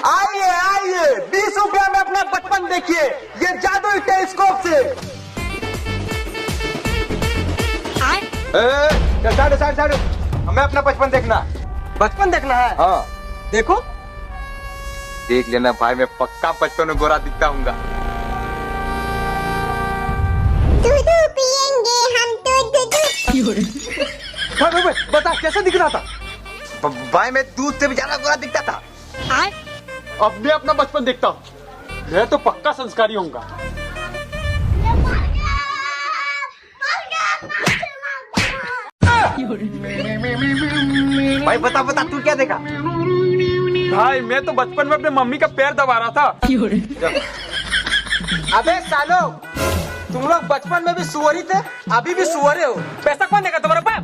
आइए आइए 20 रुपया में अपना बचपन देखिए ये जादुई टेलीस्कोप से। साढ़े हमें अपना बचपन देखना। बचपन देखना है? हाँ देखो देख लेना भाई, मैं पक्का बचपन में गोरा दिखता हूँ। दूध पिएंगे हम तो दूध। भाई बता कैसा दिख रहा था? भाई मैं दूध से भी ज्यादा गोरा दिखता था। अब मैं अपना बचपन देखता हूँ, मैं तो पक्का संस्कारी होऊंगा। भाई बता तू क्या देखा? भाई मैं तो बचपन में अपने मम्मी का पैर दबा रहा था। अबे सालो, तुम लोग बचपन में भी सुअरी थे, अभी भी सुअरे हो। पैसा कौन देगा तुम्हारे पास?